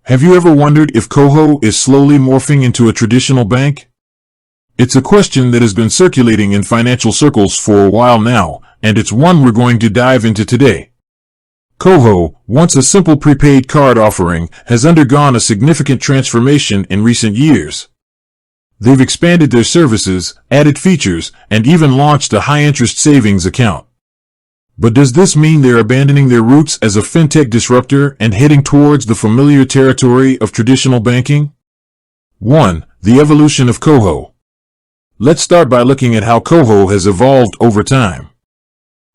Have you ever wondered if Koho is slowly morphing into a traditional bank? It's a question that has been circulating in financial circles for a while now, and it's one we're going to dive into today. Koho, once a simple prepaid card offering, has undergone a significant transformation in recent years. They've expanded their services, added features, and even launched a high-interest savings account. But does this mean they're abandoning their roots as a fintech disruptor and heading towards the familiar territory of traditional banking? 1. The evolution of Koho. Let's start by looking at how Koho has evolved over time.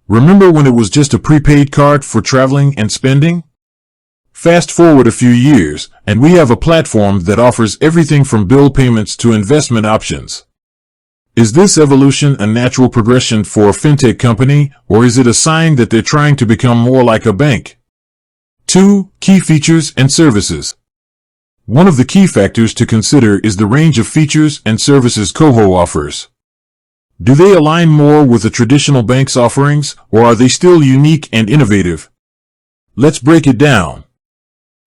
Remember when it was just a prepaid card for traveling and spending? Fast forward a few years, and we have a platform that offers everything from bill payments to investment options. Is this evolution a natural progression for a fintech company, or is it a sign that they're trying to become more like a bank? 2. Key features and services. One of the key factors to consider is the range of features and services Koho offers. Do they align more with the traditional bank's offerings, or are they still unique and innovative? Let's break it down.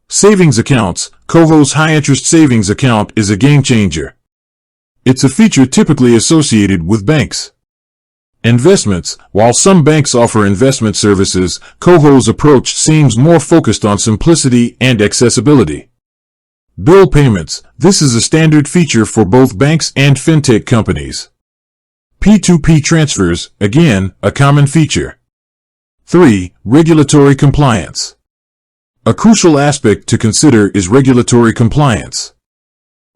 Savings accounts. Koho's high-interest savings account is a game-changer. It's a feature typically associated with banks. Investments. While some banks offer investment services, Koho's approach seems more focused on simplicity and accessibility. Bill payments. This is a standard feature for both banks and fintech companies. P2P transfers. Again, a common feature. 3. Regulatory compliance. A crucial aspect to consider is regulatory compliance.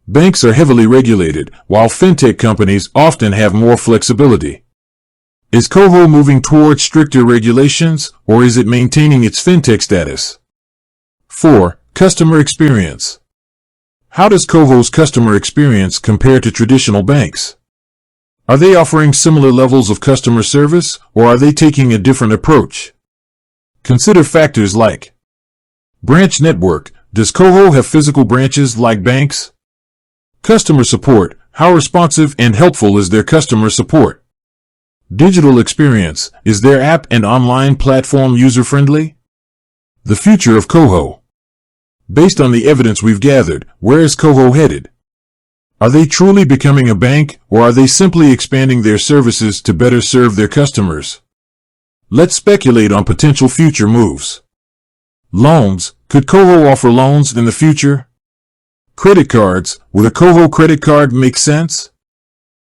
Banks are heavily regulated, while fintech companies often have more flexibility. Is Koho moving towards stricter regulations, or is it maintaining its fintech status? 4. Customer experience. How does Koho's customer experience compare to traditional banks? Are they offering similar levels of customer service, or are they taking a different approach? Consider factors like branch network. Does Koho have physical branches like banks? Customer support. How responsive and helpful is their customer support? Digital experience. Is their app and online platform user-friendly? The future of Koho. Based on the evidence we've gathered, where is Koho headed? Are they truly becoming a bank, or are they simply expanding their services to better serve their customers? Let's speculate on potential future moves. Loans. Could Koho offer loans in the future? Credit cards. Would a Koho credit card make sense?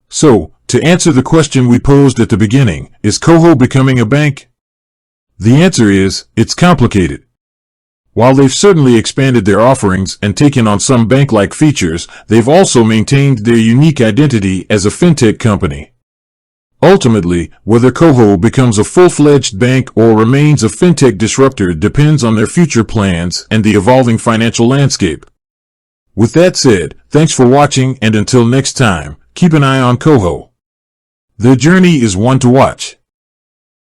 So, to answer the question we posed at the beginning, is Koho becoming a bank? The answer is, it's complicated. While they've certainly expanded their offerings and taken on some bank-like features, they've also maintained their unique identity as a fintech company. Ultimately, whether Koho becomes a full-fledged bank or remains a fintech disruptor depends on their future plans and the evolving financial landscape. With that said, thanks for watching, and until next time, keep an eye on Koho. Their journey is one to watch.